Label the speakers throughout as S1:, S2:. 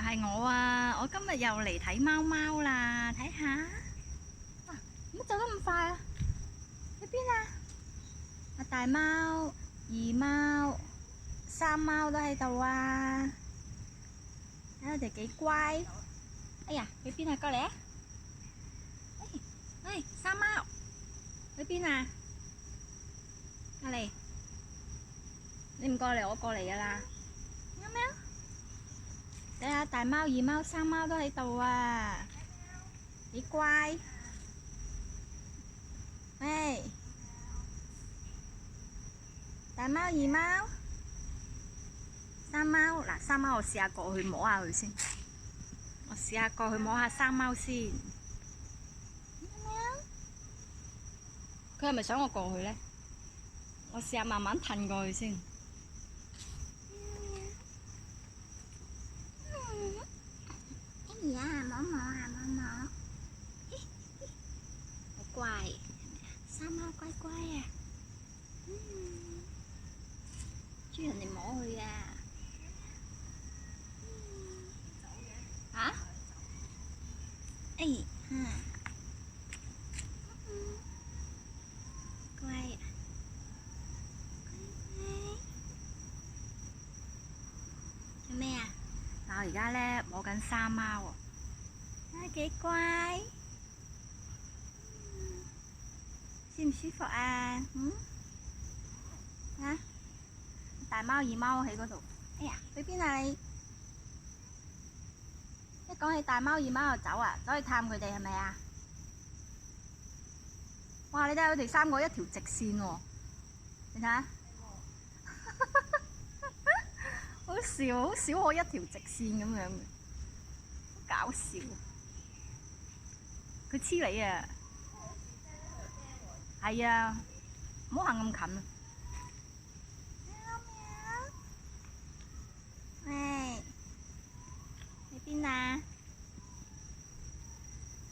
S1: 係我啊！我今日又嚟睇貓貓啦，睇下。哇！乜走得咁快啊？去邊啊？阿大貓、二貓、三貓都喺度啊！睇下佢哋幾乖。哎呀，去邊啊？過嚟啊！哎，三貓，去邊啊？過嚟！你唔過嚟，我過嚟噶啦。喵喵。睇下大貓、二貓、三貓都喺度啊！幾乖。喂，大貓、二貓、三貓，嗱，三貓我試下過去摸下佢先。我試下過去摸下三貓先。佢係咪想我過去呢？我試下慢慢褪過去先。哎呀，摸摸啊，摸摸，好乖，係咪啊？三貓乖乖啊！中意人哋摸佢啊！嚇？哎，乖啊！做咩啊？我而家咧摸緊三貓喎，啊幾乖，舒唔舒服啊？啊？大貓二貓喺嗰度，哎呀，去邊啊你？一講起大貓二貓就走啊，走去探佢哋係咪啊？哇！你睇下佢哋三個一條直線喎，你睇下，好笑，好少可一條直線咁樣嘅，好搞笑。佢黐你啊！係啊，唔好行咁近啊！喂，去邊啊？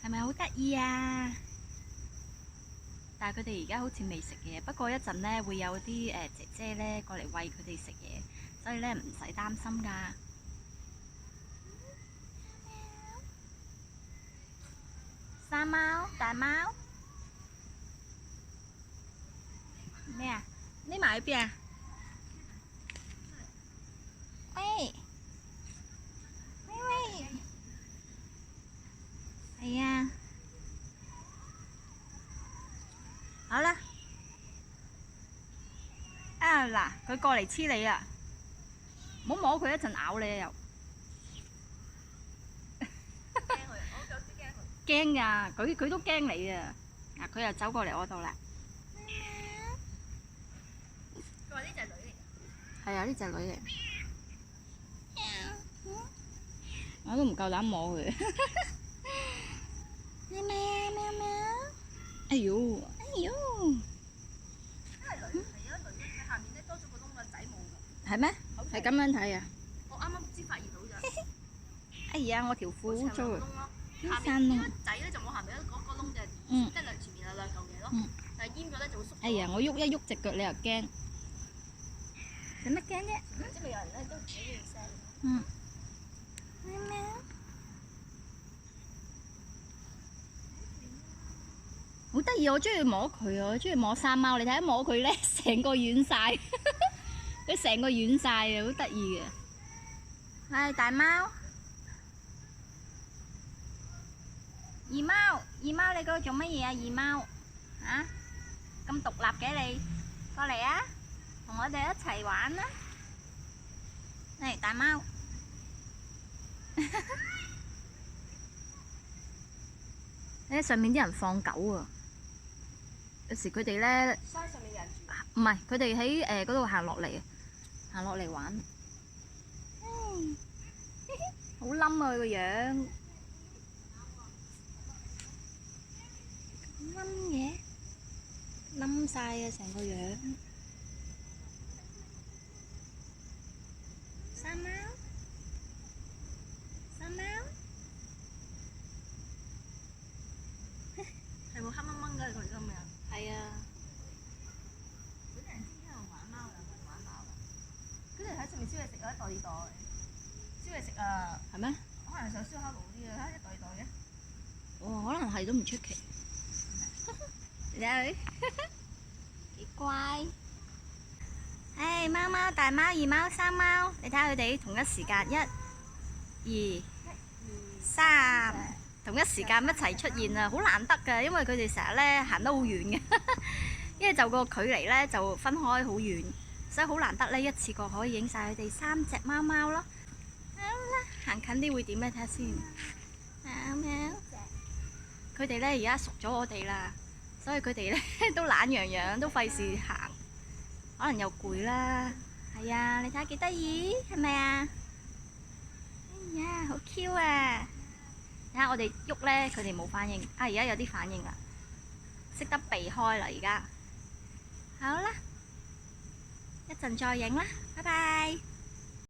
S1: 係咪好得意啊？但係佢哋而家好似未食嘢，不過一陣咧會有啲姐姐咧過嚟餵佢哋食嘢，所以咧唔使擔心㗎。三貓、大貓，咩啊？匿埋喺邊啊？喂，喂，係啊。好啦，啊嗱，佢過嚟黐你啦，唔好摸佢，一陣咬你又。驚㗎，佢都驚你啊！嗱，佢又走過嚟我度啦。佢話呢隻女嚟。係啊，呢隻女嚟。我都唔夠膽摸佢。喵喵喵喵！哎呦！哎呦！因為女係啊，女喺下面咧多咗個窿個仔冇㗎。係咩？係咁樣睇啊？我啱啱先發現到咋。哎呀！我條褲污糟啊！下面呢仔咧就冇下面嗰個窿嘅，即係前面有兩嚿嘢咯。但係閹咗咧就會縮。哎呀！我喐一喐隻腳你又驚，使乜驚啫？唔知咪有人咧都幾亂聲。咩咩？好得意，我中意摸佢啊！我中意摸三貓，你睇下摸佢咧，成個軟晒，佢成個軟晒啊，好得意嘅。係大貓。二貓，二貓，你嗰度做乜嘢啊？二貓，啊，咁獨立嘅你，過嚟啊，同我哋一齊玩啦！嚟，大貓，喺上面啲人放狗啊！有時佢哋咧，山上面有人住，唔係，佢哋喺嗰度行落嚟，行落嚟玩，好冧啊佢個樣。冧嘅，冧晒啊成個樣。三貓，三貓，係喎黑掹掹嘅佢咁樣。係啊。嗰啲人先喺度玩貓㗎，玩貓㗎。佢哋喺上面燒嘢食啊，一袋二袋。燒燒嚟食啊！係咩？可能上燒烤爐啲啊，一袋袋嘅。哦，可能係都唔出奇。你睇佢幾乖。唉，貓貓、大貓、二貓、三貓，你睇下佢哋同一時間1、2、3，同一時間一齊出現啊！好難得㗎，因為佢哋成日咧行得好遠嘅，因為就個距離咧就分開好遠，所以好難得咧一次過可以影晒佢哋3隻貓貓咯。好啦，行近啲會點咧？睇下先。喵喵，佢哋咧而家熟咗我哋啦，所以佢哋咧都懶洋洋，都費事行，可能又攰啦。係啊，你睇下幾得意，係咪啊？哎呀，好 Q 啊！睇下我哋喐咧，佢哋冇反應。啊，而家有啲反應啦，識得避開啦而家。好啦，一陣再影啦，拜拜。